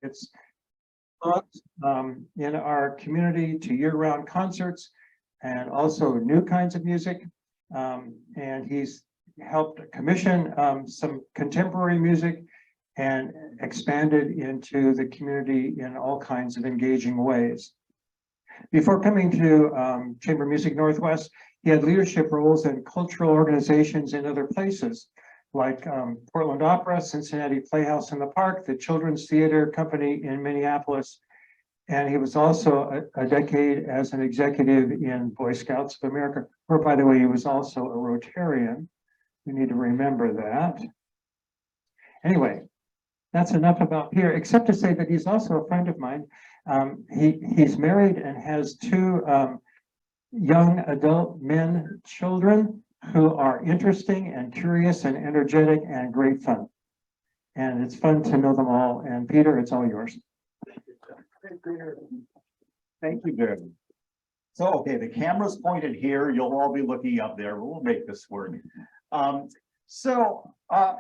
It's booked in our community to year-round concerts and also new kinds of music. And he's helped commission some contemporary music and expanded into the community in all kinds of engaging ways. Before coming to Chamber Music Northwest, he had leadership roles in cultural organizations in other places, like Portland Opera, Cincinnati Playhouse in the Park, the Children's Theater Company in Minneapolis. And he was also a decade as an executive in Boy Scouts of America, where, by the way, he was also a Rotarian. We need to remember that. Anyway, that's enough about Peter, except to say that he's also a friend of mine. He's married and has two young adult men children who are interesting and curious and energetic and great fun. And it's fun to know them all. And Peter, it's all yours. Thank you, David. So, okay, the camera's pointed here. You'll all be looking up there. We'll make this work.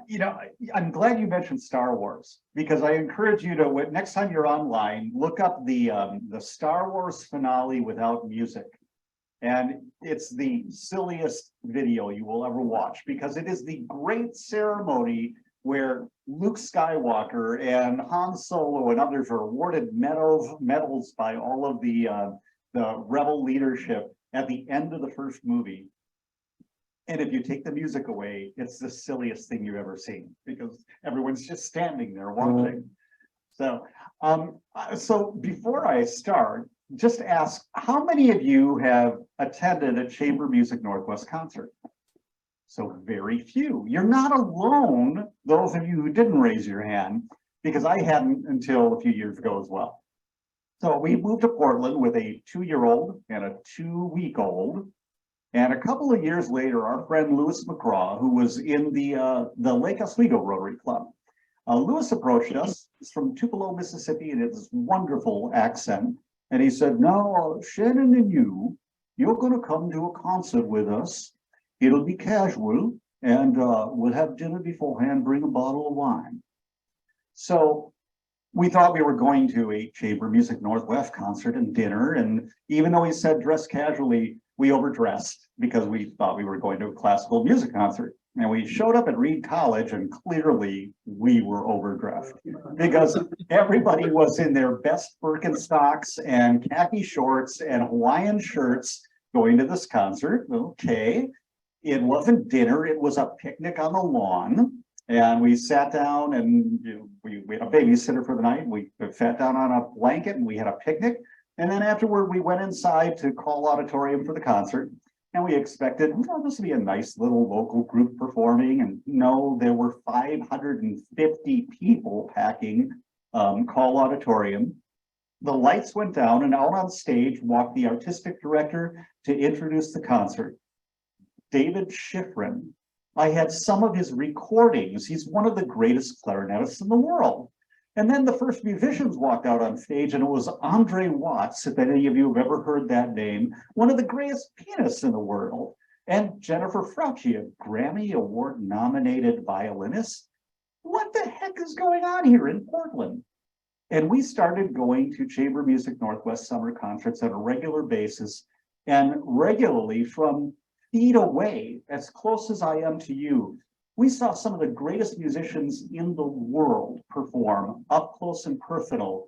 You know, I'm glad you mentioned Star Wars, because I encourage you to, next time you're online, look up the Star Wars finale without music. And it's the silliest video you will ever watch, because it is the great ceremony where Luke Skywalker and Han Solo and others are awarded medals by all of the rebel leadership at the end of the first movie. And if you take the music away, it's the silliest thing you've ever seen, because everyone's just standing there watching. So before I start, just ask, how many of you have attended a Chamber Music Northwest concert? So very few. You're not alone, those of you who didn't raise your hand, because I hadn't until a few years ago as well. So we moved to Portland with a 2-year-old and a 2-week-old. And a couple of years later, our friend Lewis McCraw, who was in the Lake Oswego Rotary Club, Lewis approached us. He's from Tupelo, Mississippi, and it's this wonderful accent. And he said, "Now, Shannon and you're going to come to a concert with us. It'll be casual, and we'll have dinner beforehand. Bring a bottle of wine." So we thought we were going to a Chamber Music Northwest concert and dinner. And even though he said dress casually, we overdressed because we thought we were going to a classical music concert. And we showed up at Reed College, and clearly we were overdressed because everybody was in their best Birkenstocks and khaki shorts and Hawaiian shirts going to this concert. Okay. It wasn't dinner, it was a picnic on the lawn. And we sat down, and we had a babysitter for the night. We sat down on a blanket and we had a picnic. And then afterward, we went inside to Call Auditorium for the concert. And we expected, oh, this would be a nice little local group performing. And no, there were 550 people packing Call Auditorium. The lights went down, and out on stage walked the artistic director to introduce the concert, David Schifrin. I had some of his recordings. He's one of the greatest clarinetists in the world. And then the first musicians walked out on stage, and it was Andre Watts, if any of you have ever heard that name, one of the greatest pianists in the world, and Jennifer Frauchi, a Grammy Award nominated violinist. What the heck is going on here in Portland? And we started going to Chamber Music Northwest summer concerts on a regular basis, and regularly from feet away, as close as I am to you, we saw some of the greatest musicians in the world perform up close and personal,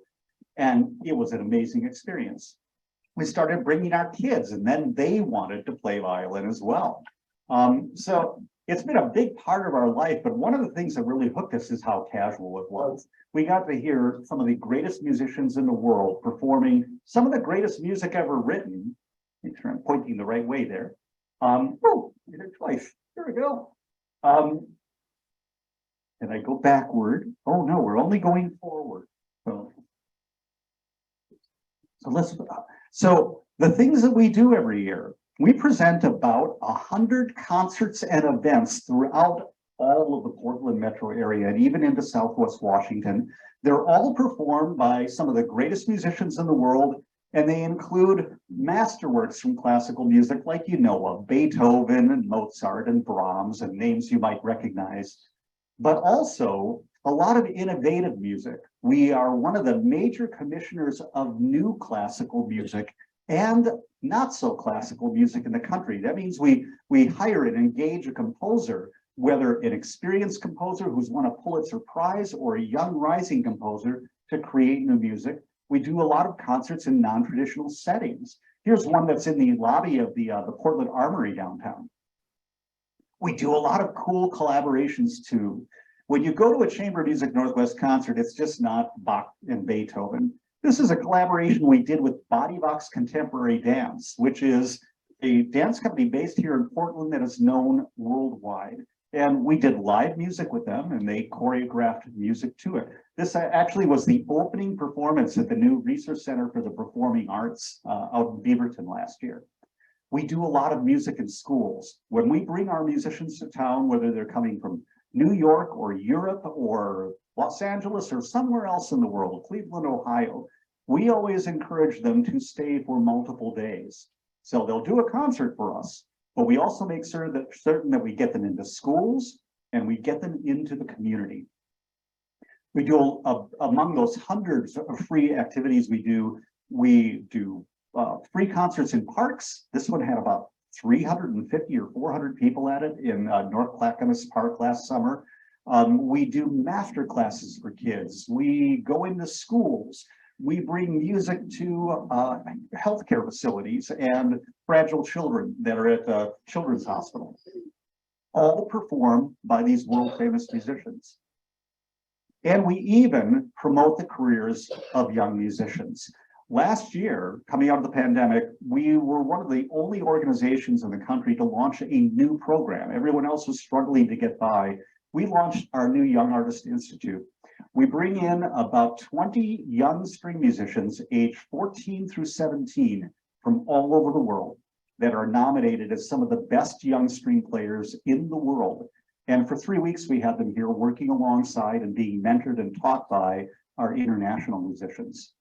and it was an amazing experience. We started bringing our kids, and then they wanted to play violin as well. So it's been a big part of our life, but one of the things that really hooked us is how casual it was. We got to hear some of the greatest musicians in the world performing some of the greatest music ever written. Make sure I'm pointing the right way there. Oh, I did it twice. There we go. And I go backward. Oh no, we're only going forward. So the things that we do every year, we present about 100 concerts and events throughout all of the Portland metro area and even into Southwest Washington. They're all performed by some of the greatest musicians in the world, and they include masterworks from classical music like you know of, Beethoven and Mozart and Brahms and names you might recognize, but also A lot of innovative music. We are one of the major commissioners of new classical music and not so classical music in the country. That means we hire and engage a composer, whether an experienced composer who's won a Pulitzer Prize or a young rising composer, to create new music. We do a lot of concerts in non-traditional settings. Here's one that's in the lobby of the Portland Armory downtown. We do a lot of cool collaborations too. When you go to a Chamber Music Northwest concert, it's just not Bach and Beethoven. This is a collaboration we did with Body Box Contemporary Dance, which is a dance company based here in Portland that is known worldwide. And we did live music with them, and they choreographed music to it. This actually was the opening performance at the new Research Center for the Performing Arts out in Beaverton last year. We do a lot of music in schools. When we bring our musicians to town, whether they're coming from New York or Europe or Los Angeles or somewhere else in the world, Cleveland, Ohio, we always encourage them to stay for multiple days. So they'll do a concert for us, but we also make certain that we get them into schools and we get them into the community. We do, among those hundreds of free activities we do free concerts in parks. This one had about 350 or 400 people at it in North Clackamas Park last summer. We do master classes for kids. We go into schools. We bring music to healthcare facilities and fragile children that are at the Children's Hospital, all performed by these world famous musicians. And we even promote the careers of young musicians. Last year, coming out of the pandemic, we were one of the only organizations in the country to launch a new program. Everyone else was struggling to get by. We launched our new Young Artist Institute. We bring in about 20 young string musicians aged 14 through 17 from all over the world that are nominated as some of the best young string players in the world. And for 3 weeks, we had them here working alongside and being mentored and taught by our international musicians.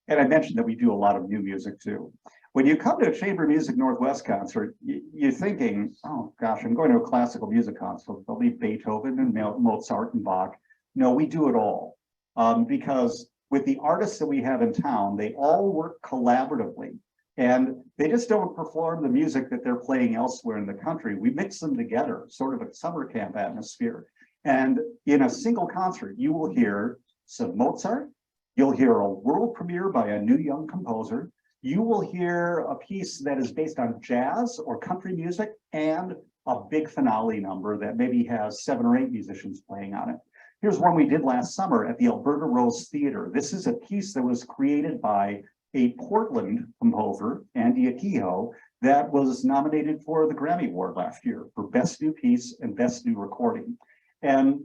And I mentioned that we do a lot of new music too. When you come to a Chamber Music Northwest concert, you're thinking, oh gosh, I'm going to a classical music concert. There'll be Beethoven and Mozart and Bach. No, we do it all. Because with the artists that we have in town, they all work collaboratively. And they just don't perform the music that they're playing elsewhere in the country. We mix them together, sort of a summer camp atmosphere. And in a single concert, you will hear some Mozart. You'll hear a world premiere by a new young composer. You will hear a piece that is based on jazz or country music and a big finale number that maybe has 7 or 8 musicians playing on it. Here's one we did last summer at the Alberta Rose Theater. This is a piece that was created by a Portland composer, Andy Akiho, that was nominated for the Grammy Award last year for Best New Piece and Best New Recording. And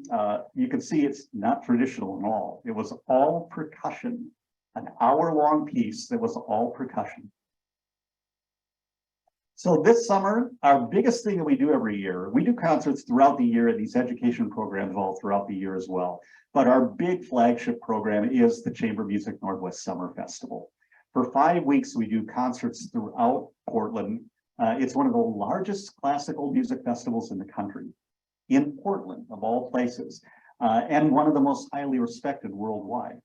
you can see it's not traditional at all. It was all percussion, an hour-long piece that was all percussion. So this summer, our biggest thing that we do every year, we do concerts throughout the year and these education programs all throughout the year as well. But our big flagship program is the Chamber Music Northwest Summer Festival. For 5 weeks, we do concerts throughout Portland. It's one of the largest classical music festivals in the country, in Portland, of all places, and one of the most highly respected worldwide.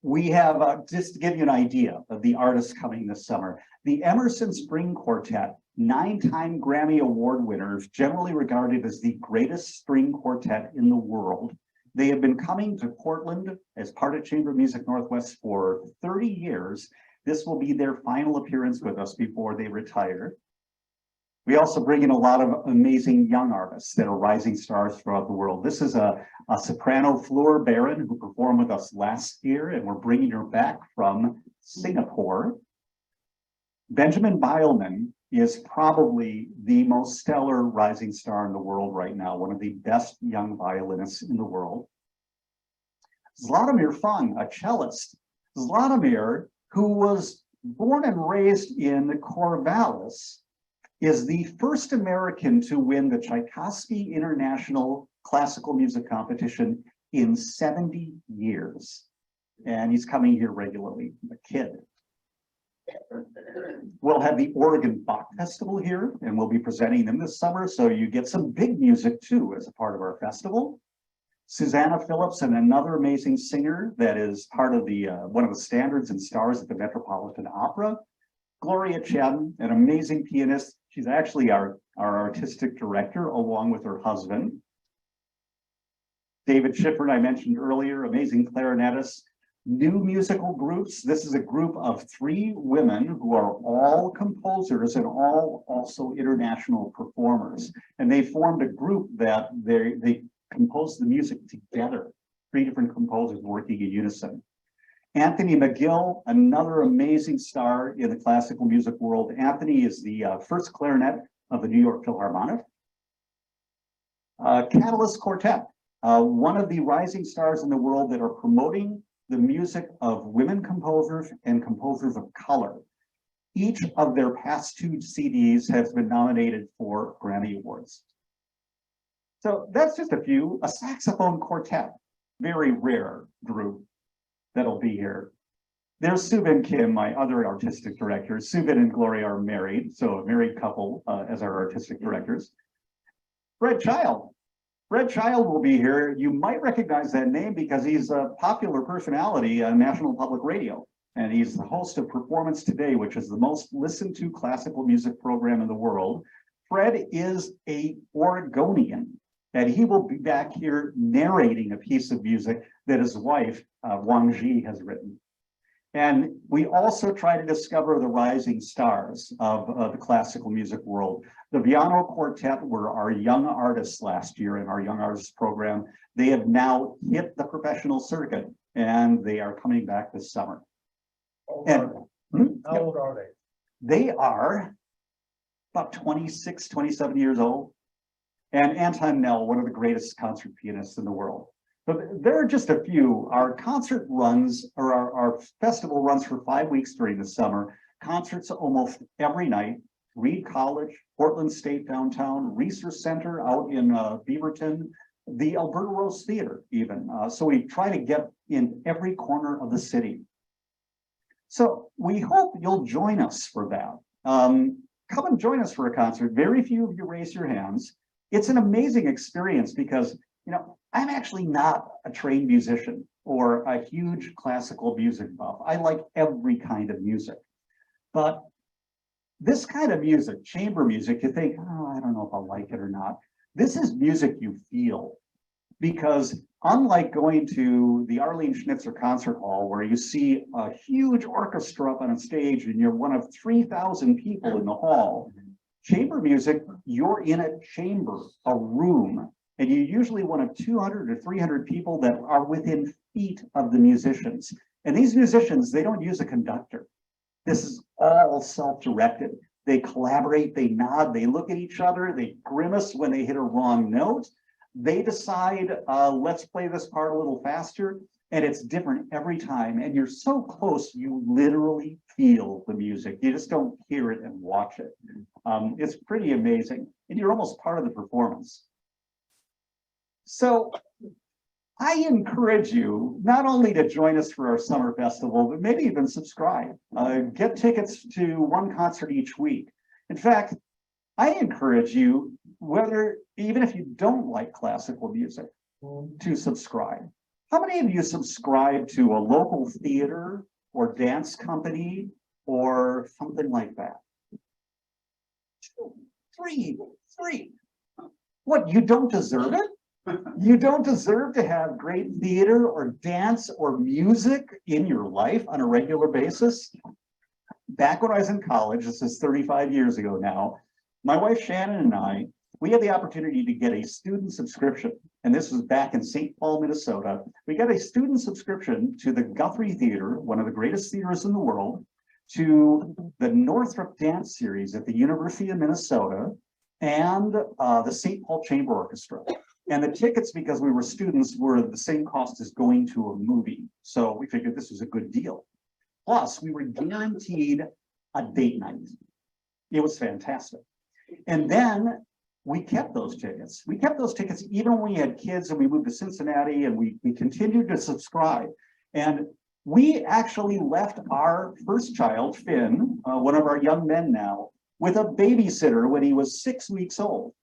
We have, just to give you an idea of the artists coming this summer, the Emerson String Quartet, 9-time Grammy Award winners, generally regarded as the greatest string quartet in the world. They have been coming to Portland as part of Chamber Music Northwest for 30 years. This will be their final appearance with us before they retire. We also bring in a lot of amazing young artists that are rising stars throughout the world. This is a soprano, Fleur Baron, who performed with us last year, and we're bringing her back from Singapore. Benjamin Beilman is probably the most stellar rising star in the world right now, one of the best young violinists in the world. Zlatomir Fung, a cellist. Zlatomir, who was born and raised in Corvallis, is the first American to win the Tchaikovsky International Classical Music Competition in 70 years. And he's coming here regularly, a kid. We'll have the Oregon Bach Festival here, and we'll be presenting them this summer, so you get some big music too as a part of our festival. Susanna Phillips, and another amazing singer that is part of the one of the standards and stars at the Metropolitan Opera. Gloria Chen, an amazing pianist. She's actually our artistic director, along with her husband. David Shifford, I mentioned earlier, amazing clarinetist. New musical groups. This is a group of 3 women who are all composers and all also international performers. And they formed a group that they compose the music together. 3 different composers working in unison. Anthony McGill, another amazing star in the classical music world. Anthony is the first clarinet of the New York Philharmonic. Catalyst Quartet, one of the rising stars in the world that are promoting the music of women composers and composers of color. Each of their past 2 CDs has been nominated for Grammy Awards. So that's just a few. A saxophone quartet, very rare group that'll be here. There's Subin Kim, my other artistic director. Subin and Gloria are married, so a married couple as our artistic directors. Fred Child. Fred Child will be here. You might recognize that name because he's a popular personality on National Public Radio. And he's the host of Performance Today, which is the most listened to classical music program in the world. Fred is a Oregonian, and he will be back here narrating a piece of music that his wife, Wang Ji, has written. And we also try to discover the rising stars of the classical music world. The Viano Quartet were our young artists last year in our young artists program. They have now hit the professional circuit, and they are coming back this summer. How old are they? They are about 26, 27 years old. And Anton Nell, one of the greatest concert pianists in the world. But there are just a few. Our concert runs, or our festival runs for 5 weeks during the summer. Concerts almost every night. Reed College, Portland State downtown, Research Center out in Beaverton, the Alberta Rose Theater even. So we try to get in every corner of the city. So we hope you'll join us for that. Come and join us for a concert. Very few of you raise your hands. It's an amazing experience because, you know, I'm actually not a trained musician or a huge classical music buff. I like every kind of music. But this kind of music, chamber music, you think, oh, I don't know if I'll like it or not. This is music you feel. Because unlike going to the Arlene Schnitzer Concert Hall, where you see a huge orchestra up on a stage and you're one of 3,000 people in the hall, chamber music, you're in a chamber, a room, and you're usually one of 200 or 300 people that are within feet of the musicians. And these musicians, they don't use a conductor. This is all self-directed. They collaborate, they nod, they look at each other, they grimace when they hit a wrong note. They decide, let's play this part a little faster, and it's different every time. And you're so close, you literally feel the music. You just don't hear it and watch it. It's pretty amazing, and you're almost part of the performance. So I encourage you not only to join us for our summer festival, but maybe even subscribe. Get tickets to one concert each week. In fact, I encourage you, even if you don't like classical music, to subscribe. How many of you subscribe to a local theater or dance company or something like that? 2, 3. What, you don't deserve it? You don't deserve to have great theater or dance or music in your life on a regular basis? Back when I was in college, this is 35 years ago now, my wife Shannon and I, we had the opportunity to get a student subscription. And this was back in St. Paul, Minnesota. We got a student subscription to the Guthrie Theater, one of the greatest theaters in the world, to the Northrop Dance Series at the University of Minnesota, and the St. Paul Chamber Orchestra. And the tickets, because we were students, were the same cost as going to a movie. So we figured this was a good deal. Plus, we were guaranteed a date night. It was fantastic. And then we kept those tickets. We kept those tickets even when we had kids and we moved to Cincinnati, and we continued to subscribe. And We actually left our first child, Finn, one of our young men now, with a babysitter when he was 6 weeks old.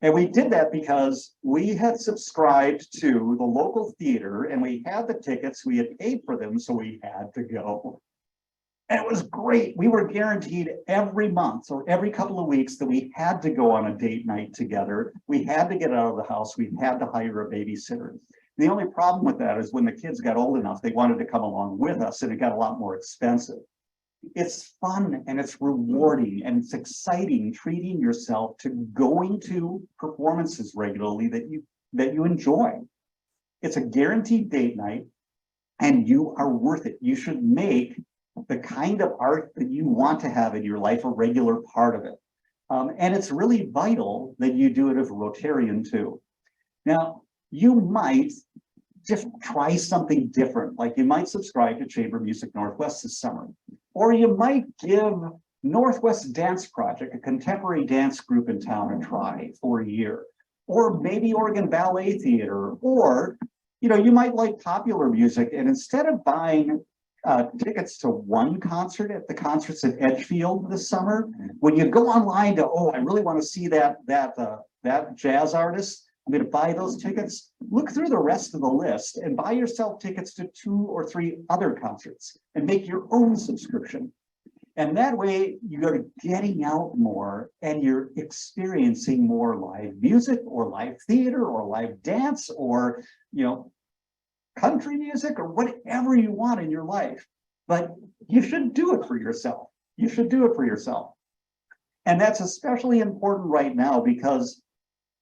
And we did that because we had subscribed to the local theater and we had the tickets, we had paid for them, so we had to go. And it was great. We were guaranteed every month or every couple of weeks that we had to go on a date night together. We had to get out of the house. We had to hire a babysitter. The only problem with that is when the kids got old enough, they wanted to come along with us and it got a lot more expensive. It's fun and it's rewarding and it's exciting treating yourself to going to performances regularly that you enjoy. It's a guaranteed date night and you are worth it. You should make the kind of art that you want to have in your life a regular part of it. And it's really vital that you do it as a Rotarian too. Now, you might just try something different, like you might subscribe to Chamber Music Northwest this summer, or you might give Northwest Dance Project, a contemporary dance group in town, a try for a year, or maybe Oregon Ballet Theater, or you might like popular music, and instead of buying tickets to one concert at the concerts at Edgefield this summer, when you go online to, I really want to see that jazz artist, I'm going to buy those tickets. Look through the rest of the list and buy yourself tickets to 2 or 3 other concerts and make your own subscription. And that way you're getting out more and you're experiencing more live music or live theater or live dance or, country music or whatever you want in your life. But you should do it for yourself. You should do it for yourself. And that's especially important right now because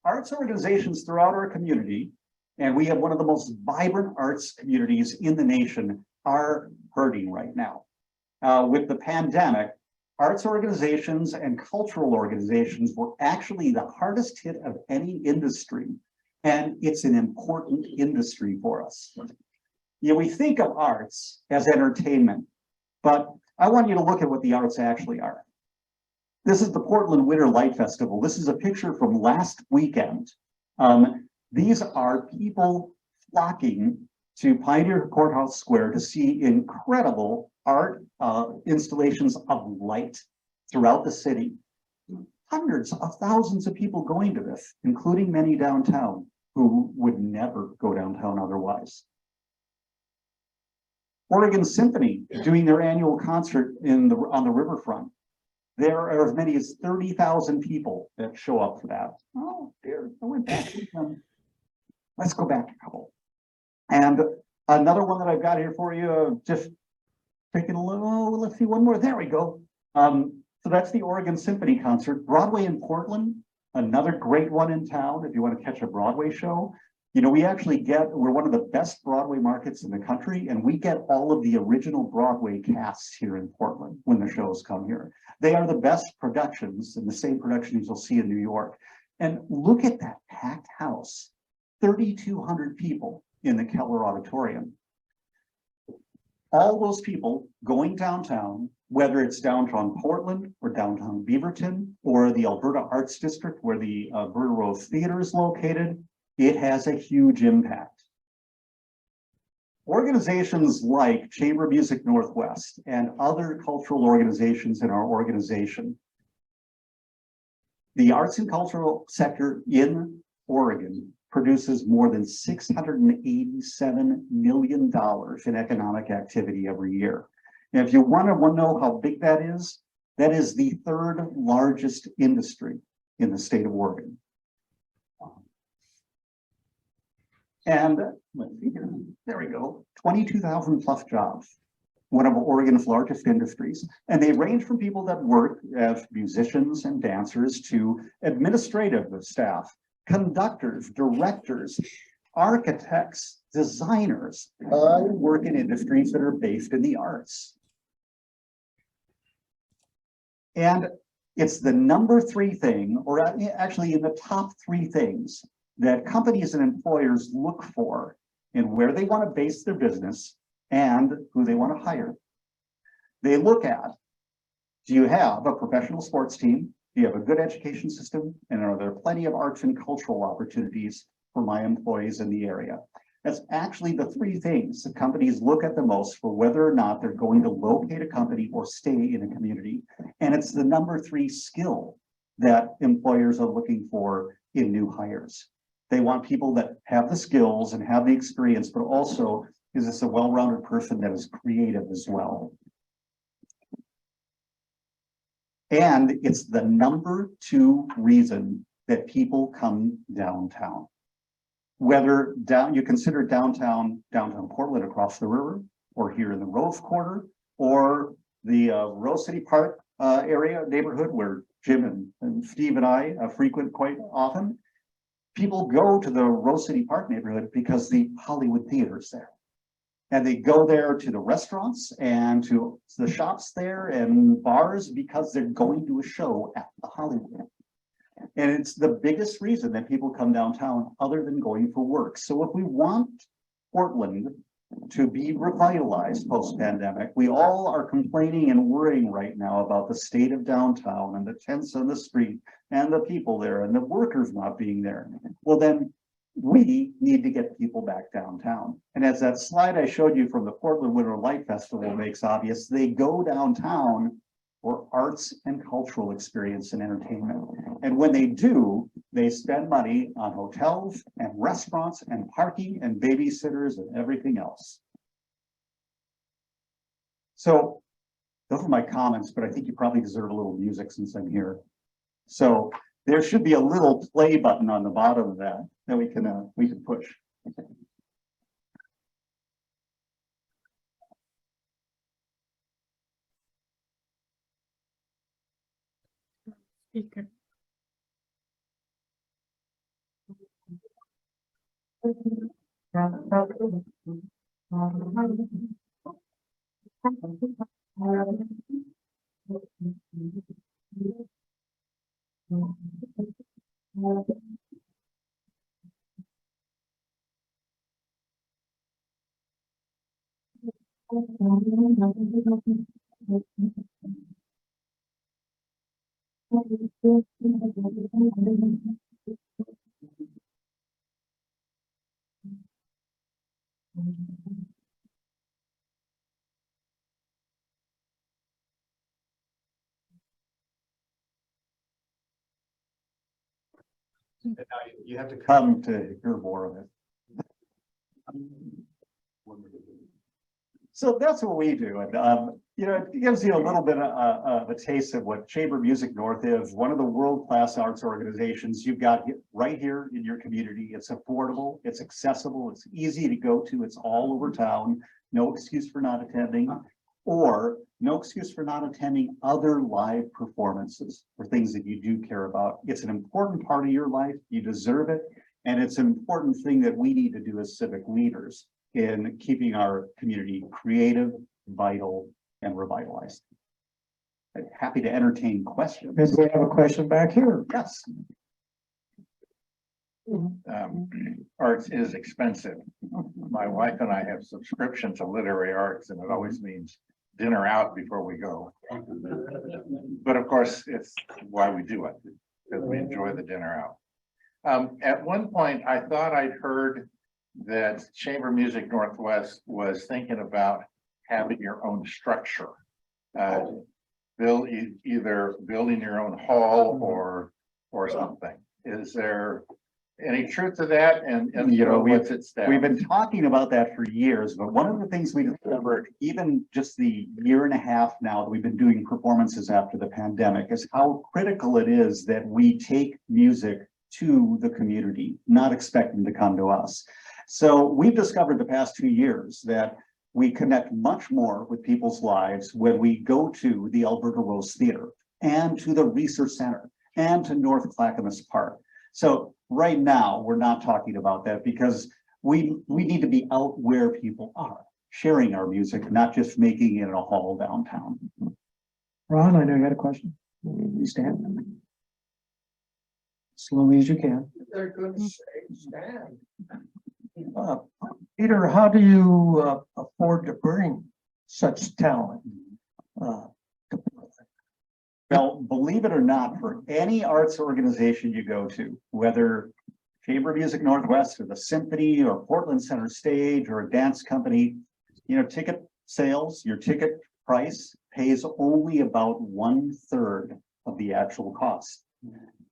arts organizations throughout our community, and we have one of the most vibrant arts communities in the nation, are hurting right now. With the pandemic, arts organizations and cultural organizations were actually the hardest hit of any industry, and it's an important industry for us. We think of arts as entertainment, but I want you to look at what the arts actually are. This is the Portland Winter Light Festival. This is a picture from last weekend. These are people flocking to Pioneer Courthouse Square to see incredible art installations of light throughout the city. Hundreds of thousands of people going to this, including many downtown who would never go downtown otherwise. Oregon Symphony doing their annual concert on the riverfront. There are as many as 30,000 people that show up for that. Oh dear, I went back. Let's go back a couple. And another one that I've got here for you, just picking a little, let's see, one more. There we go. So that's the Oregon Symphony concert. Broadway in Portland, another great one in town if you want to catch a Broadway show. We're one of the best Broadway markets in the country, and we get all of the original Broadway casts here in Portland when the shows come here. They are the best productions and the same productions you'll see in New York. And look at that packed house, 3,200 people in the Keller Auditorium. All those people going downtown, whether it's downtown Portland or downtown Beaverton or the Alberta Arts District where the Alberta Rose Theater is located, it has a huge impact. Organizations like Chamber Music Northwest and other cultural organizations in our organization, the arts and cultural sector in Oregon produces more than $687 million in economic activity every year. And if you want to know how big that is the 3rd largest industry in the state of Oregon. And let's see here, there we go, 22,000 plus jobs, one of Oregon's largest industries. And they range from people that work as musicians and dancers to administrative staff, conductors, directors, architects, designers, all work in industries that are based in the arts. And it's the number 3 thing, or actually in the top 3 things that companies and employers look for in where they want to base their business and who they want to hire. They look at, do you have a professional sports team? Do you have a good education system? And are there plenty of arts and cultural opportunities for my employees in the area? That's actually the three things that companies look at the most for whether or not they're going to locate a company or stay in a community. And it's the number three skill that employers are looking for in new hires. They want people that have the skills and have the experience, but also is this a well-rounded person that is creative as well. And it's the number two reason that people come downtown. Whether you consider downtown Portland across the river, or here in the Rose Quarter, or the Rose City Park area neighborhood where Jim and Steve and I frequent quite often. People go to the Rose City Park neighborhood because the Hollywood Theater is there. And they go there to the restaurants and to the shops there and bars because they're going to a show at the Hollywood. And it's the biggest reason that people come downtown other than going for work. So if we want Portland to be revitalized post-pandemic, we all are complaining and worrying right now about the state of downtown and the tents on the street and the people there and the workers not being there. Well, then we need to get people back downtown. And as that slide I showed you from the Portland Winter Light Festival makes obvious, they go downtown for arts and cultural experience and entertainment. And when they do, they spend money on hotels and restaurants and parking and babysitters and everything else. So those are my comments, but I think you probably deserve a little music since I'm here. So there should be a little play button on the bottom of that we can push. Speaker. And now you have to come to hear more of it. So that's what we do. And, you know, it gives you a little bit of a taste of what Chamber Music North is, one of the world-class arts organizations you've got right here in your community. It's affordable, it's accessible, it's easy to go to, it's all over town. No excuse for not attending, or no excuse for not attending other live performances or things that you do care about. It's an important part of your life, you deserve it, and it's an important thing that we need to do as civic leaders in keeping our community creative, vital, and revitalized. I'm happy to entertain questions. And we have a question back here. Yes. Arts is expensive. My wife and I have subscription to literary arts, and it always means dinner out before we go. But of course, it's why we do it, because we enjoy the dinner out. At one point, I thought I'd heard that Chamber Music Northwest was thinking about having your own structure. Either building your own hall or something. Is there any truth to that? And You know, what's its status? We've been talking about that for years, but one of the things we discovered, even just the year and a half now that we've been doing performances after the pandemic, is how critical it is that we take music to the community, not expecting to come to us. So we've discovered the past 2 years that we connect much more with people's lives when we go to the Alberta Rose Theater and to the Research Center and to North Clackamas Park. So right now, we're not talking about that because we need to be out where people are, sharing our music, not just making it in a hall downtown. Ron, I know you had a question. You stand. Slowly as you can. They're gonna say stand. Peter, how do you afford to bring such talent? Well, believe it or not, for any arts organization you go to, whether Chamber Music Northwest or the Symphony or Portland Center Stage or a dance company, ticket sales, your ticket price pays only about 1/3 of the actual cost.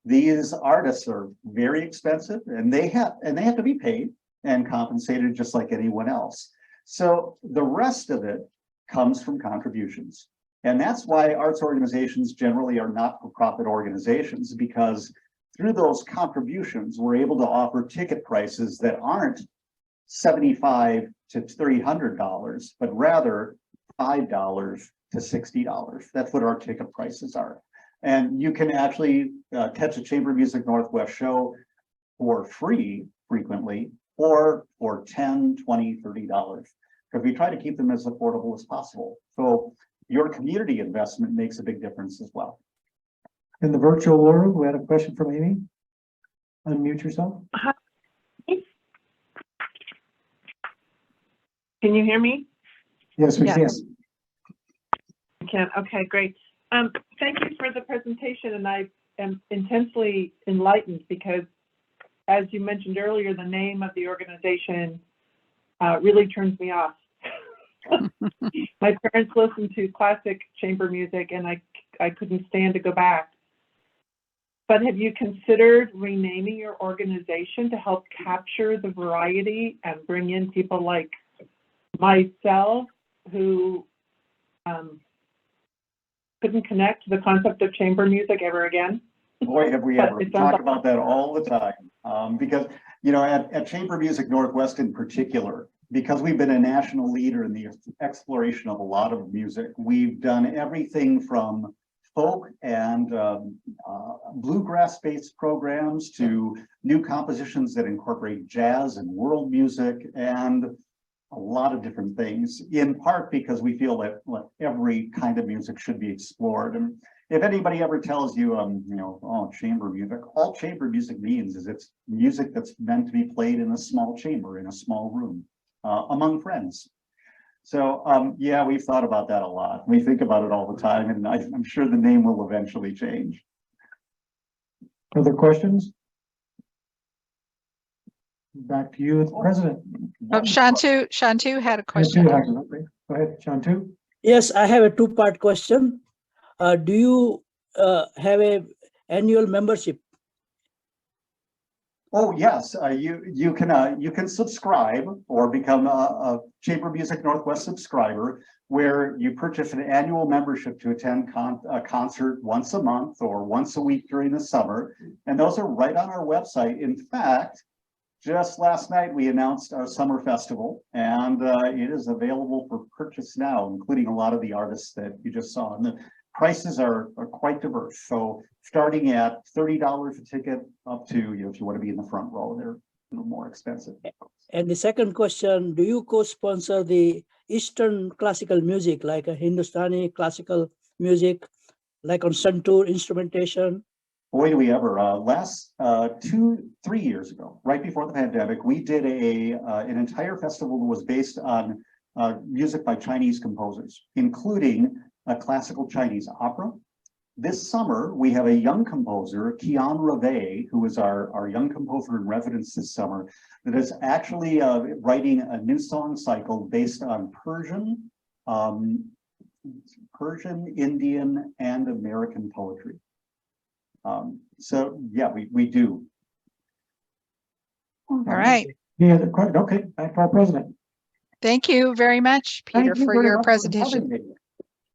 These artists are very expensive and they have to be paid and compensated just like anyone else. So the rest of it comes from contributions. And that's why arts organizations generally are not-for-profit organizations, because through those contributions, we're able to offer ticket prices that aren't $75 to $300, but rather $5 to $60. That's what our ticket prices are. And you can actually catch a Chamber Music Northwest show for free frequently, or for $10, $20, $30, because we try to keep them as affordable as possible. So your community investment makes a big difference as well. In the virtual world, we had a question from Amy. Unmute yourself. Can you hear me? Yes, we Yes. can. You can. Okay, great. Thank you for the presentation, and I am intensely enlightened because, as you mentioned earlier, the name of the organization really turns me off. My parents listened to classic chamber music, and I couldn't stand to go back. But have you considered renaming your organization to help capture the variety and bring in people like myself who couldn't connect to the concept of chamber music ever again? Boy, have we But ever. it's Talk on- about that all the time. Because, at Chamber Music Northwest in particular, because we've been a national leader in the exploration of a lot of music, we've done everything from folk and bluegrass-based programs to new compositions that incorporate jazz and world music and a lot of different things, in part because we feel that every kind of music should be explored. And if anybody ever tells you, oh, chamber music, all chamber music means is it's music that's meant to be played in a small chamber, in a small room, among friends. So, yeah, we've thought about that a lot. We think about it all the time, and I'm sure the name will eventually change. Other questions? Back to you, the president. Oh, Shantu had a question. Go ahead, Shantu. Yes, I have a two-part question. Do you have a annual membership? Oh, yes, you can subscribe or become a Chamber Music Northwest subscriber, where you purchase an annual membership to attend a concert once a month or once a week during the summer. And those are right on our website. In fact, just last night, we announced our summer festival, and it is available for purchase now, including a lot of the artists that you just saw. And the prices are quite diverse. So starting at $30 a ticket up to, if you want to be in the front row, they're a little more expensive. And the second question, do you co-sponsor the Eastern classical music, like a Hindustani classical music, like on Santoor instrumentation? Boy, do we ever. Last 2-3 years ago, right before the pandemic, we did an entire festival that was based on music by Chinese composers, including a classical Chinese opera. This summer, we have a young composer, Kian Rave, who is our young composer in residence this summer, that is actually writing a new song cycle based on Persian, Indian, and American poetry. So yeah, we do. All right. Yeah, okay, back to our president. Thank you very much, Peter, Thank you for very your much presentation. having me.